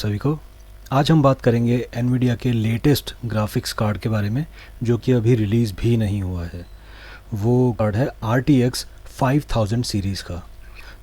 सभी को आज हम बात करेंगे एनवीडिया के लेटेस्ट ग्राफिक्स कार्ड के बारे में जो कि अभी रिलीज़ भी नहीं हुआ है। वो कार्ड है RTX 5000 सीरीज़ का।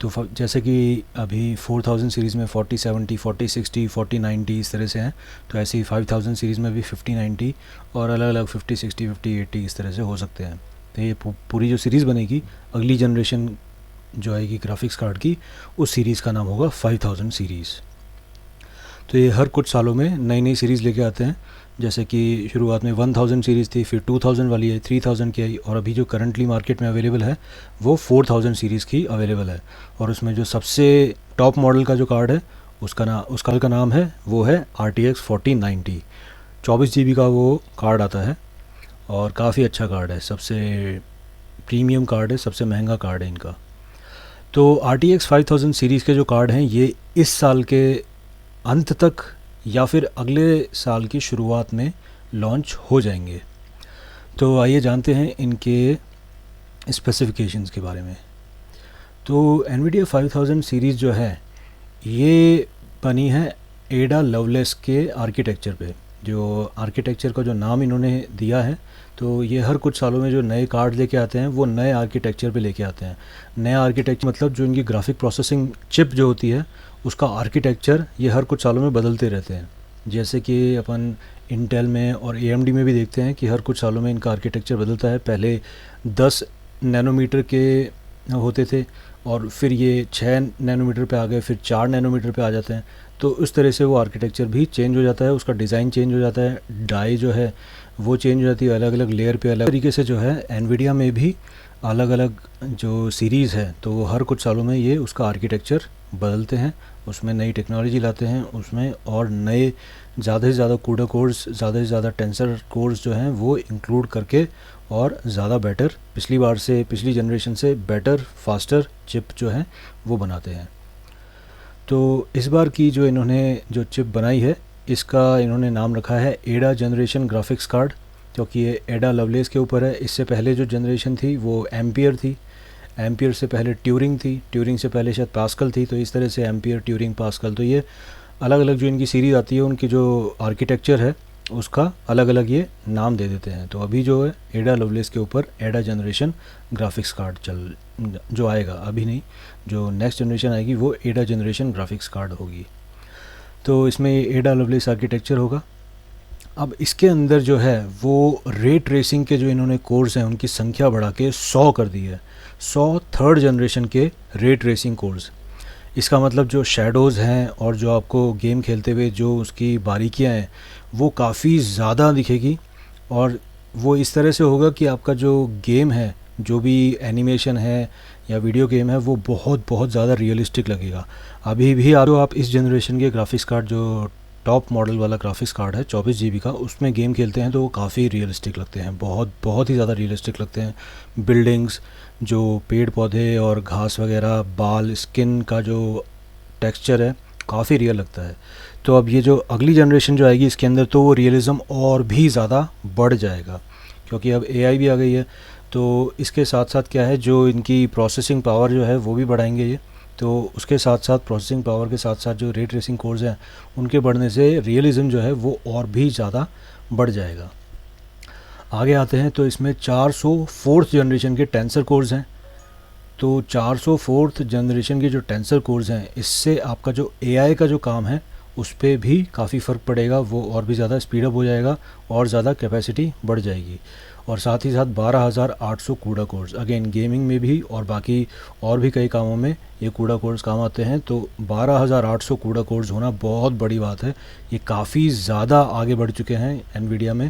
तो जैसे कि अभी 4000 सीरीज़ में 4070, 4060, 4090 इस तरह से हैं, तो ऐसे ही 5000 सीरीज़ में भी 5090 और अलग अलग 5060, 5080 इस तरह से हो सकते हैं। तो ये पूरी जो सीरीज़ बनेगी, अगली जनरेशन जो आएगी ग्राफिक्स कार्ड की, उस सीरीज़ का नाम होगा 5000 सीरीज़। तो ये हर कुछ सालों में नई नई सीरीज़ लेके आते हैं। जैसे कि शुरुआत में 1000 सीरीज़ थी, फिर 2000 वाली है, 3000 की आई, और अभी जो करंटली मार्केट में अवेलेबल है वो 4000 सीरीज़ की अवेलेबल है। और उसमें जो सबसे टॉप मॉडल का जो कार्ड है उस कार्ड का नाम है वो है RTX 4090। 24 GB का वो कार्ड आता है और काफ़ी अच्छा कार्ड है, सबसे प्रीमियम कार्ड है, सबसे महंगा कार्ड है इनका। तो RTX 5000 सीरीज़ के जो कार्ड हैं ये इस साल के अंत तक या फिर अगले साल की शुरुआत में लॉन्च हो जाएंगे। तो आइए जानते हैं इनके स्पेसिफिकेशंस के बारे में। तो NVIDIA 5000 सीरीज़ जो है ये बनी है एडा लवलेस के आर्किटेक्चर पे। जो आर्किटेक्चर का जो नाम इन्होंने दिया है, तो ये हर कुछ सालों में जो नए कार्ड लेके आते हैं वो नए आर्किटेक्चर पे लेके आते हैं। नया आर्किटेक्चर मतलब जो इनकी ग्राफिक प्रोसेसिंग चिप जो होती है उसका आर्किटेक्चर ये हर कुछ सालों में बदलते रहते हैं। जैसे कि अपन इंटेल में और AMD में भी देखते हैं कि हर कुछ सालों में इनका आर्किटेक्चर बदलता है। पहले 10 नैनोमीटर के होते थे और फिर ये 6 नैनोमीटर पे आ गए, फिर 4 नैनोमीटर पे आ जाते हैं। तो उस तरह से वो आर्किटेक्चर भी चेंज हो जाता है, उसका डिज़ाइन चेंज हो जाता है, डाई जो है वो चेंज हो जाती है, अलग अलग लेयर पे अलग तरीके से जो है एनवीडिया में भी अलग अलग जो सीरीज़ है तो वो हर कुछ सालों में ये उसका आर्किटेक्चर बदलते हैं, उसमें नई टेक्नोलॉजी लाते हैं उसमें, और नए ज़्यादा से ज़्यादा कूडा कोर्स, ज़्यादा से ज़्यादा टेंसर कोर्स जो हैं वो इंक्लूड करके और ज़्यादा बेटर पिछली जनरेशन से बेटर फास्टर चिप जो है वो बनाते हैं। तो इस बार की जो इन्होंने जो चिप बनाई है इसका इन्होंने नाम रखा है एडा जनरेशन ग्राफिक्स कार्ड, क्योंकि ये एडा लवलेस के ऊपर है। इससे पहले जो जनरेशन थी वो एम्पियर थी, एम्पियर से पहले ट्यूरिंग थी, ट्यूरिंग से पहले शायद पास्कल थी। तो इस तरह से एम्पियर, ट्यूरिंग, पास्कल, तो ये अलग अलग जो इनकी सीरीज़ आती है उनकी जो आर्किटेक्चर है उसका अलग अलग ये नाम दे देते हैं। तो अभी जो है एडा लवलेस के ऊपर एडा जनरेशन ग्राफिक्स कार्ड जो आएगा, अभी नहीं, जो नेक्स्ट जनरेशन आएगी वो एडा जनरेशन ग्राफिक्स कार्ड होगी। तो इसमें एडा लवलेस आर्किटेक्चर होगा। अब इसके अंदर जो है वो रे ट्रेसिंग के जो इन्होंने कोर्स हैं उनकी संख्या बढ़ा के 100 कर दी है। 100 थर्ड जनरेशन के रे ट्रेसिंग कोर्स। इसका मतलब जो शेडोज़ हैं और जो आपको गेम खेलते हुए जो उसकी बारीकियां हैं वो काफ़ी ज़्यादा दिखेगी, और वो इस तरह से होगा कि आपका जो गेम है, जो भी एनिमेशन है या वीडियो गेम है, वो बहुत बहुत ज़्यादा रियलिस्टिक लगेगा। अभी भी आप इस जनरेशन के ग्राफिक्स कार्ड, जो टॉप मॉडल वाला ग्राफिक्स कार्ड है 24 GB का, उसमें गेम खेलते हैं तो वो काफ़ी रियलिस्टिक लगते हैं, बहुत बहुत ही ज़्यादा रियलिस्टिक लगते हैं। बिल्डिंग्स, जो पेड़ पौधे और घास वगैरह, बाल, स्किन का जो टेक्सचर है काफ़ी रियल लगता है। तो अब ये जो अगली जनरेशन जो आएगी इसके अंदर तो वो रियलिज़म और भी ज़्यादा बढ़ जाएगा, क्योंकि अब AI भी आ गई है। तो इसके साथ साथ क्या है, जो इनकी प्रोसेसिंग पावर जो है वो भी बढ़ाएंगे ये। तो उसके साथ साथ प्रोसेसिंग पावर के साथ साथ जो रे ट्रेसिंग कोर्स हैं उनके बढ़ने से रियलिज़म जो है वो और भी ज़्यादा बढ़ जाएगा। आगे आते हैं तो इसमें 404th जनरेशन के टेंसर कोर्स हैं। तो 404th जनरेशन के जो टेंसर कोर्स हैं इससे आपका जो AI का जो काम है उस पर भी काफ़ी फ़र्क पड़ेगा, वो और भी ज़्यादा स्पीडअप हो जाएगा और ज़्यादा कैपेसिटी बढ़ जाएगी। और साथ ही साथ 12800 कूडा कोर्स, अगेन गेमिंग में भी और बाकी और भी कई कामों में ये कूडा कोर्स काम आते हैं। तो 12800 कूडा कोर्स होना बहुत बड़ी बात है। ये काफ़ी ज़्यादा आगे बढ़ चुके हैं एनवीडिया में,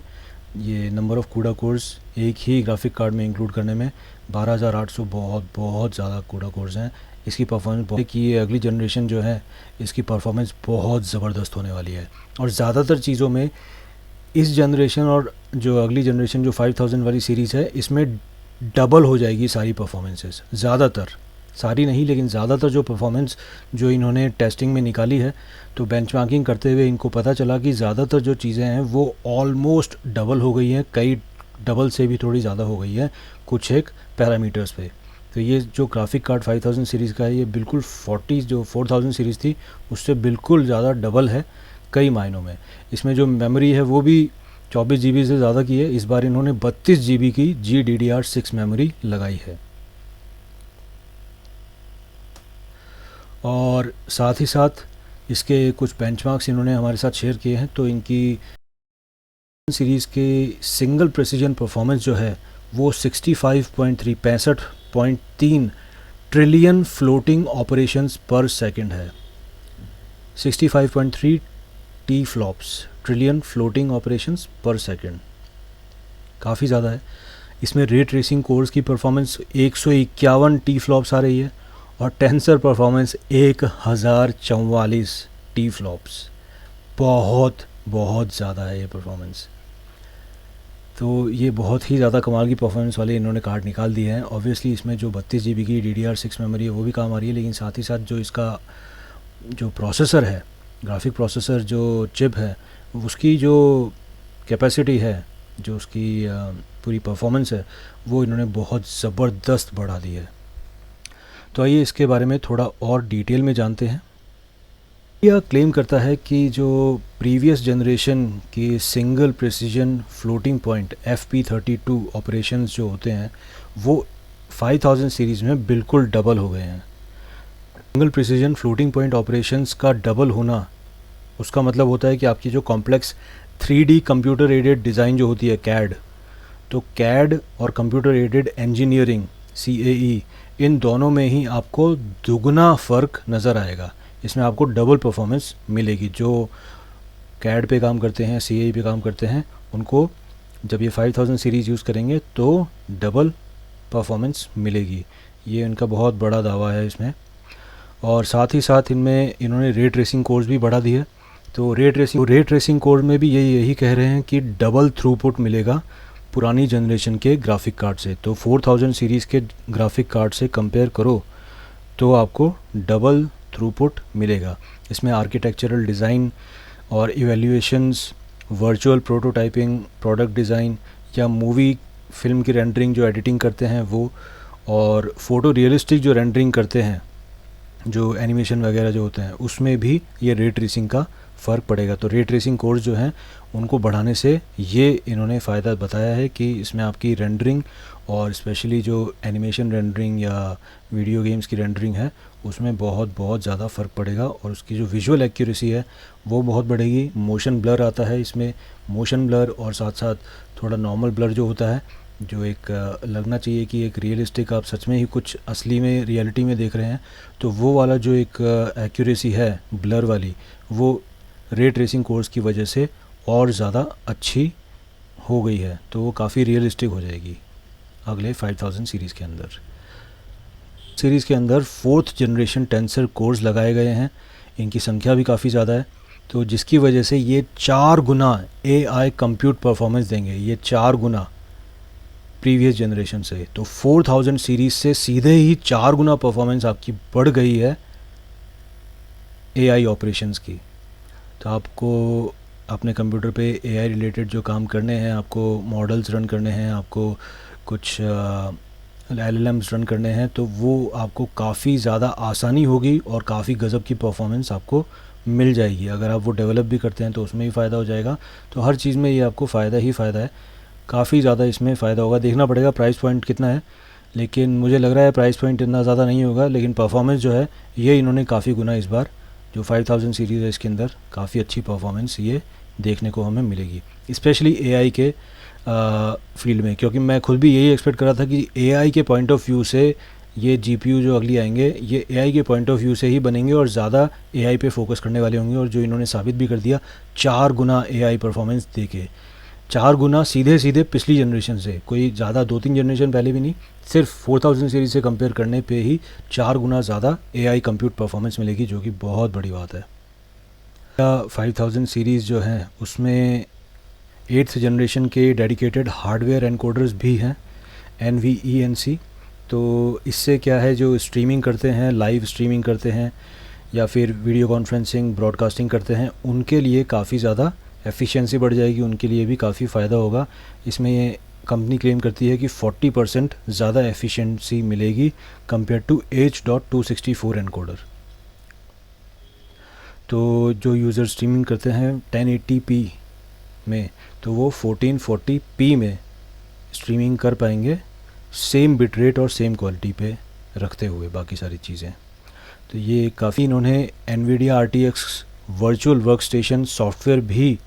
ये नंबर ऑफ़ कूडा कोर्स एक ही ग्राफिक कार्ड में इंक्लूड करने में 12800 बहुत बहुत ज़्यादा कूडा कोर्स हैं। इसकी परफॉर्मेंस बहुत कि ये अगली जनरेशन जो है इसकी परफॉर्मेंस बहुत ज़बरदस्त होने वाली है। और ज़्यादातर चीज़ों में इस जनरेशन और जो अगली जनरेशन जो 5000 वाली सीरीज़ है इसमें डबल हो जाएगी सारी परफॉर्मेंसेस, ज़्यादातर, सारी नहीं लेकिन ज़्यादातर जो परफॉर्मेंस जो इन्होंने टेस्टिंग में निकाली है, तो बेंचमार्किंग करते हुए इनको पता चला कि ज़्यादातर जो चीज़ें हैं वो ऑलमोस्ट डबल हो गई हैं, कई डबल से भी थोड़ी ज़्यादा हो गई है कुछ एक पैरामीटर्स पे। तो ये जो ग्राफिक कार्ड 5000 सीरीज़ का है, ये बिल्कुल 4000 सीरीज़ थी उससे बिल्कुल ज़्यादा डबल है कई मायनों में। इसमें जो मेमोरी है वो भी 24 GB से ज़्यादा की है। इस बार इन्होंने 32 GB की GDDR6 मेमोरी लगाई है। और साथ ही साथ इसके कुछ बेंचमार्क्स इन्होंने हमारे साथ शेयर किए हैं। तो इनकी सीरीज़ के सिंगल प्रेसिजन परफॉर्मेंस जो है वो 65.3 ट्रिलियन फ्लोटिंग ऑपरेशंस पर सेकंड है। 65.3 T flops, trillion floating operations पर सेकंड, काफ़ी ज़्यादा है। इसमें रे ट्रेसिंग कोर्स की परफॉर्मेंस 151 टी फ्लॉप्स आ रही है और टेंसर परफॉर्मेंस 1044 टी फ्लॉप्स। बहुत बहुत ज़्यादा है ये परफॉर्मेंस। तो ये बहुत ही ज़्यादा कमाल की परफॉर्मेंस वाले इन्होंने कार्ड निकाल दिए हैं। ऑब्वियसली इसमें जो 32 GB की DDR6 मेमोरी है वो भी काम आ रही है, लेकिन साथ ही साथ जो इसका जो प्रोसेसर है, ग्राफिक प्रोसेसर जो चिप है, उसकी जो कैपेसिटी है, जो उसकी पूरी परफॉर्मेंस है, वो इन्होंने बहुत ज़बरदस्त बढ़ा दी है। तो आइए इसके बारे में थोड़ा और डिटेल में जानते हैं। यह क्लेम करता है कि जो प्रीवियस जनरेशन के single precision floating point FP32 operations जो होते हैं वो 5000 सीरीज़ में बिल्कुल डबल हो गए हैं। Single precision floating point operations का डबल होना, उसका मतलब होता है कि आपकी जो complex 3D computer aided design जो होती है CAD, तो CAD और कंप्यूटर एडेड इंजीनियरिंग CAE, इन दोनों में ही आपको दुगना फ़र्क नज़र आएगा। इसमें आपको डबल परफॉर्मेंस मिलेगी। जो CAD पे काम करते हैं, CAE पे काम करते हैं, उनको जब ये 5000 सीरीज़ यूज़ करेंगे तो डबल परफॉर्मेंस मिलेगी। ये इनका बहुत बड़ा दावा है इसमें। और साथ ही साथ इनमें इन्होंने रे ट्रेसिंग कोर्स भी बढ़ा दी है। तो रे ट्रेसिंग कोर्स में भी यही कह रहे हैं कि डबल थ्रूपुट मिलेगा पुरानी जनरेशन के ग्राफिक कार्ड से। तो 4000 सीरीज़ के ग्राफिक कार्ड से कंपेयर करो तो आपको डबल थ्रूपुट मिलेगा। इसमें आर्किटेक्चरल डिज़ाइन और evaluations, virtual prototyping, product design या मूवी फिल्म की रेंडरिंग जो एडिटिंग करते हैं वो, और फ़ोटो रियलिस्टिक जो रेंडरिंग करते हैं, जो एनिमेशन वगैरह जो होते हैं, उसमें भी ये रे ट्रेसिंग का फ़र्क पड़ेगा। तो रे ट्रेसिंग कोर्स जो हैं उनको बढ़ाने से ये इन्होंने फ़ायदा बताया है कि इसमें आपकी रेंडरिंग और स्पेशली जो एनिमेशन रेंडरिंग या वीडियो गेम्स की रेंडरिंग है उसमें बहुत ज़्यादा फ़र्क पड़ेगा और उसकी जो विजुअल एक्यूरेसी है वो बहुत बढ़ेगी। मोशन ब्लर आता है इसमें, मोशन ब्लर और साथ साथ थोड़ा नॉर्मल ब्लर जो होता है, जो एक लगना चाहिए कि एक रियलिस्टिक आप सच में ही कुछ असली में रियलिटी में देख रहे हैं, तो वो वाला जो एक एक्यूरेसी है ब्लर वाली, वो रे ट्रेसिंग कोर्स की वजह से और ज़्यादा अच्छी हो गई है। तो वो काफ़ी रियलिस्टिक हो जाएगी अगले 5000 सीरीज़ के अंदर। सीरीज़ के अंदर 4th जनरेशन टेंसर कोर्स लगाए गए हैं। इनकी संख्या भी काफ़ी ज़्यादा है, तो जिसकी वजह से ये 4 गुना AI कंप्यूट परफॉर्मेंस देंगे। ये 4 गुना प्रीवियस जनरेशन से। तो 4000 सीरीज़ से सीधे ही 4 गुना परफॉर्मेंस आपकी बढ़ गई है AI ऑपरेशंस की। तो आपको अपने कंप्यूटर पे AI रिलेटेड जो काम करने हैं, आपको मॉडल्स रन करने हैं, आपको कुछ LLMs रन करने हैं, तो वो आपको काफ़ी ज़्यादा आसानी होगी और काफ़ी गज़ब की परफॉर्मेंस आपको मिल जाएगी। अगर आप वो डेवलप भी करते हैं तो उसमें भी फ़ायदा हो जाएगा। तो हर चीज़ में ये आपको फ़ायदा ही फ़ायदा है, काफ़ी ज़्यादा इसमें फ़ायदा होगा। देखना पड़ेगा प्राइस पॉइंट कितना है, लेकिन मुझे लग रहा है प्राइस पॉइंट इतना ज़्यादा नहीं होगा, लेकिन परफॉर्मेंस जो है ये इन्होंने काफ़ी गुना इस बार जो 5000 सीरीज़ है इसके अंदर काफ़ी अच्छी परफॉर्मेंस ये देखने को हमें मिलेगी, स्पेशली AI के फील्ड में। क्योंकि मैं खुद भी यही एक्सपेक्ट कर रहा था कि AI के पॉइंट ऑफ व्यू से ये GPU जो अगली आएंगे ये AI के पॉइंट ऑफ व्यू से ही बनेंगे और ज़्यादा AI पे फोकस करने वाले होंगे। और जो इन्होंने साबित भी कर दिया, 4 गुना AI परफॉर्मेंस देके, 4 गुना सीधे पिछली जनरेशन से, कोई ज़्यादा 2-3 जनरेशन पहले भी नहीं, सिर्फ 4000 सीरीज़ से कंपेयर करने पे ही 4 गुना ज़्यादा AI कंप्यूट परफॉर्मेंस मिलेगी, जो कि बहुत बड़ी बात है। 5000 सीरीज़ जो है उसमें 8th जनरेशन के डेडिकेटेड हार्डवेयर एनकोडर्स भी हैं, NVENC। तो इससे क्या है, जो स्ट्रीमिंग करते हैं, लाइव स्ट्रीमिंग करते हैं या फिर वीडियो कॉन्फ्रेंसिंग, ब्रॉडकास्टिंग करते हैं, उनके लिए काफ़ी ज़्यादा एफिशिएंसी बढ़ जाएगी, उनके लिए भी काफ़ी फ़ायदा होगा। इसमें कंपनी क्लेम करती है कि 40% ज़्यादा एफिशिएंसी मिलेगी कंपेयर टू H.264 एनकोडर। तो जो यूज़र स्ट्रीमिंग करते हैं 1080p में, तो वो 1440p में स्ट्रीमिंग कर पाएंगे, सेम बिट रेट और सेम क्वालिटी पे रखते हुए बाकी सारी चीज़ें। तो ये काफ़ी इन्होंने NVIDIA RTX virtual workstation software भी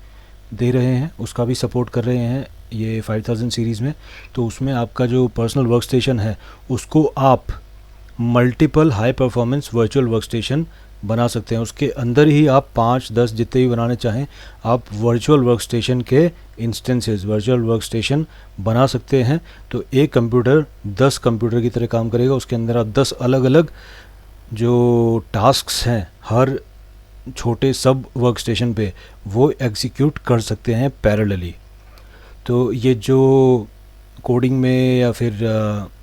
दे रहे हैं, उसका भी सपोर्ट कर रहे हैं ये 5000 सीरीज़ में। तो उसमें आपका जो पर्सनल वर्कस्टेशन है उसको आप multiple high performance virtual workstation बना सकते हैं। उसके अंदर ही आप 5-10 जितने भी बनाने चाहें आप वर्चुअल वर्कस्टेशन के इंस्टेंसेस, वर्चुअल वर्कस्टेशन बना सकते हैं। तो एक कंप्यूटर 10 कंप्यूटर की तरह काम करेगा, उसके अंदर आप 10 अलग अलग जो टास्क्स हैं हर छोटे सब वर्कस्टेशन पे वो एग्जीक्यूट कर सकते हैं पैरेलली। तो ये जो कोडिंग में या फिर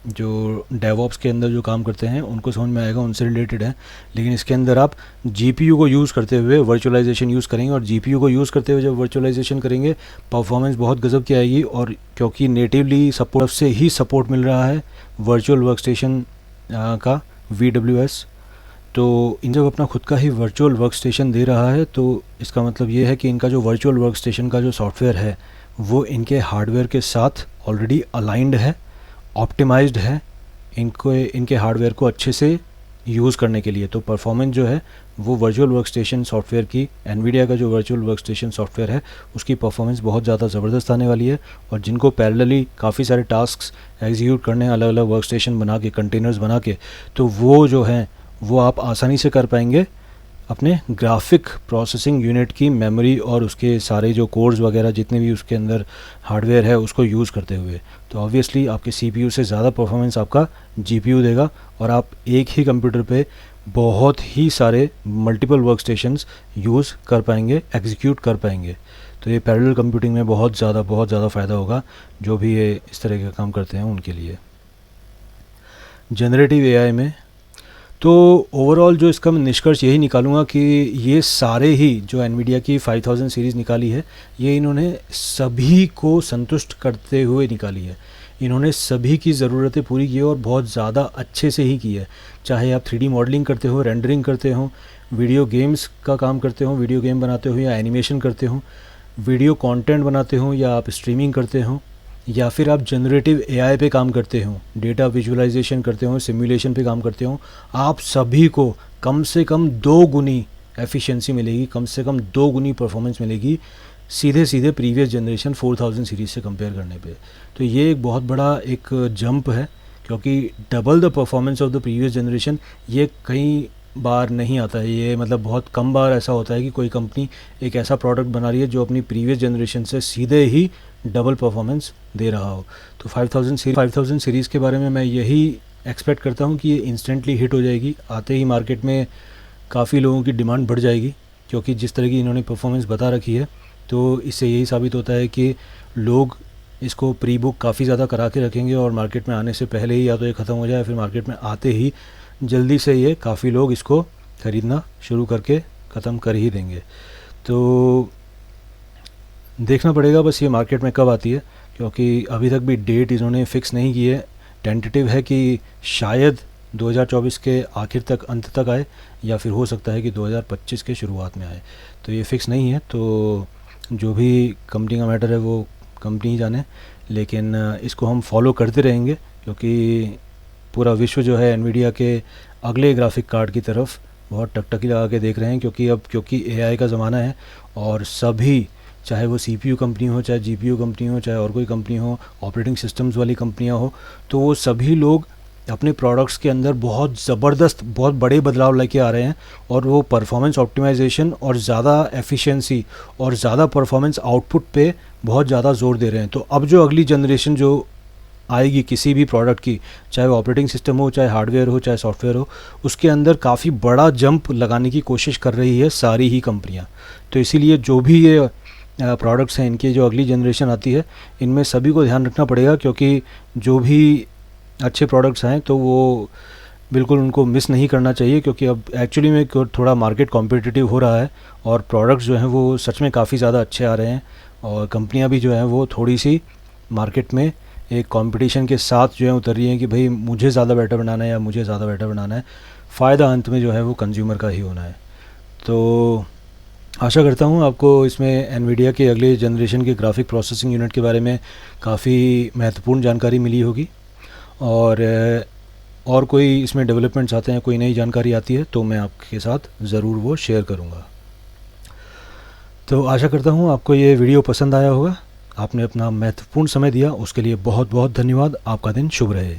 जो डेवऑप्स के अंदर जो काम करते हैं उनको समझ में आएगा, उनसे रिलेटेड है। लेकिन इसके अंदर आप जीपीयू को यूज़ करते हुए वर्चुअलाइजेशन यूज़ करेंगे, और जीपीयू को यूज़ करते हुए जब वर्चुअलाइजेशन करेंगे परफॉर्मेंस बहुत गजब की आएगी। और क्योंकि नेटिवली सपोर्ट से ही सपोर्ट मिल रहा है वर्चुअल वर्कस्टेशन का VWS, तो इन जब अपना खुद का ही वर्चुअल वर्कस्टेशन दे रहा है तो इसका मतलब ये है कि इनका जो वर्चुअल वर्कस्टेशन का जो सॉफ्टवेयर है वो इनके हार्डवेयर के साथ ऑलरेडी अलाइंड है, ऑप्टिमाइज्ड है इनके हार्डवेयर को अच्छे से यूज़ करने के लिए। तो परफॉर्मेंस जो है वो वर्चुअल वर्कस्टेशन सॉफ्टवेयर की, NVIDIA का जो वर्चुअल वर्कस्टेशन सॉफ्टवेयर है उसकी परफॉर्मेंस बहुत ज़्यादा ज़बरदस्त आने वाली है। और जिनको पैरेलली काफ़ी सारे टास्क्स एग्जीक्यूट करने हैं अलग अलग वर्कस्टेशन बना के, कंटेनर्स बना के, तो वो जो है वो आप आसानी से कर पाएंगे अपने ग्राफिक प्रोसेसिंग यूनिट की मेमोरी और उसके सारे जो कोर्स वगैरह जितने भी उसके अंदर हार्डवेयर है उसको यूज़ करते हुए। तो ऑब्वियसली आपके CPU से ज़्यादा परफॉर्मेंस आपका GPU देगा, और आप एक ही कंप्यूटर पे बहुत ही सारे मल्टीपल वर्कस्टेशंस यूज़ कर पाएंगे, एग्जीक्यूट कर पाएंगे। तो ये पैरेलल कंप्यूटिंग में बहुत ज़्यादा फ़ायदा होगा जो भी ये इस तरह का काम करते हैं उनके लिए। जनरेटिव AI में तो ओवरऑल जो इसका मैं निष्कर्ष यही निकालूंगा कि ये सारे ही जो NVIDIA की 5000 सीरीज़ निकाली है ये इन्होंने सभी को संतुष्ट करते हुए निकाली है। इन्होंने सभी की ज़रूरतें पूरी की है और बहुत ज़्यादा अच्छे से ही की है। चाहे आप 3D मॉडलिंग करते हो, रेंडरिंग करते हो, वीडियो गेम्स का काम करते हो, वीडियो गेम बनाते हो या एनिमेशन करते हो, वीडियो कंटेंट बनाते हो या आप स्ट्रीमिंग करते हो, या फिर आप जनरेटिव AI पे काम करते हो, डेटा विजुअलाइजेशन करते हो, सिमुलेशन पे काम करते हो, आप सभी को कम से कम 2 गुनी एफिशिएंसी मिलेगी, कम से कम 2 गुनी परफॉर्मेंस मिलेगी सीधे प्रीवियस जनरेशन 4000 सीरीज़ से कंपेयर करने पे। तो ये एक बहुत बड़ा एक जंप है, क्योंकि double the performance of the previous generation ये कई बार नहीं आता है। ये मतलब बहुत कम बार ऐसा होता है कि कोई कंपनी एक ऐसा प्रोडक्ट बना रही है जो अपनी प्रीवियस जनरेशन से सीधे ही डबल परफॉर्मेंस दे रहा हो। तो 5000 सीरीज़ के बारे में मैं यही एक्सपेक्ट करता हूँ कि ये इंस्टेंटली हिट हो जाएगी। आते ही मार्केट में काफ़ी लोगों की डिमांड बढ़ जाएगी, क्योंकि जिस तरह की इन्होंने परफॉर्मेंस बता रखी है तो इससे यही साबित होता है कि लोग इसको प्री बुक काफ़ी ज़्यादा करा के रखेंगे और मार्केट में आने से पहले ही या तो ये ख़त्म हो जाए, फिर मार्केट में आते ही जल्दी से ये काफ़ी लोग इसको ख़रीदना शुरू करके ख़त्म कर ही देंगे। तो देखना पड़ेगा बस ये मार्केट में कब आती है, क्योंकि अभी तक भी डेट इन्होंने फ़िक्स नहीं की है। टेंटेटिव है कि शायद 2024 के आखिर तक, अंत तक आए, या फिर हो सकता है कि 2025 के शुरुआत में आए। तो ये फ़िक्स नहीं है। तो जो भी कंपनी का मैटर है वो कंपनी ही जाने, लेकिन इसको हम फॉलो करते रहेंगे, क्योंकि पूरा विश्व जो है NVIDIA के अगले ग्राफिक कार्ड की तरफ बहुत टकटकी लगा के देख रहे हैं, क्योंकि AI का ज़माना है और सभी, चाहे वो CPU कंपनी हो, चाहे GPU कंपनी हो, चाहे और कोई कंपनी हो, ऑपरेटिंग सिस्टम्स वाली कंपनियां हो, तो वो सभी लोग अपने प्रोडक्ट्स के अंदर बहुत ज़बरदस्त, बहुत बड़े बदलाव लेके आ रहे हैं, और वो परफॉर्मेंस ऑप्टिमाइजेशन और ज़्यादा एफिशिएंसी और ज़्यादा परफॉर्मेंस आउटपुट पे बहुत ज़्यादा ज़ोर दे रहे हैं। तो अब जो अगली जनरेशन जो आएगी किसी भी प्रोडक्ट की, चाहे वो ऑपरेटिंग सिस्टम हो, चाहे हार्डवेयर हो, चाहे सॉफ्टवेयर हो, उसके अंदर काफ़ी बड़ा जंप लगाने की कोशिश कर रही है सारी ही कंपनियाँ। तो इसीलिए जो भी ये प्रोडक्ट्स हैं इनकी जो अगली जनरेशन आती है, इनमें सभी को ध्यान रखना पड़ेगा, क्योंकि जो भी अच्छे प्रोडक्ट्स हैं तो वो बिल्कुल उनको मिस नहीं करना चाहिए, क्योंकि अब एक्चुअली में थोड़ा मार्केट कॉम्पिटिटिव हो रहा है और प्रोडक्ट्स जो हैं वो सच में काफ़ी ज़्यादा अच्छे आ रहे हैं, और कंपनियां भी जो हैं वो थोड़ी सी मार्केट में एक कंपटीशन के साथ जो है उतर रही हैं कि भाई मुझे ज़्यादा बेटर बनाना है या मुझे ज़्यादा बेटर बनाना है। फ़ायदा अंत में जो है वो कंज्यूमर का ही होना है। तो आशा करता हूँ आपको इसमें एनवीडिया के अगले जनरेशन के ग्राफिक प्रोसेसिंग यूनिट के बारे में काफ़ी महत्वपूर्ण जानकारी मिली होगी। और कोई इसमें डेवलपमेंट्स आते हैं, कोई नई जानकारी आती है तो मैं आपके साथ ज़रूर वो शेयर करूँगा। तो आशा करता हूँ आपको ये वीडियो पसंद आया होगा। आपने अपना महत्वपूर्ण समय दिया, उसके लिए बहुत बहुत धन्यवाद। आपका दिन शुभ रहे।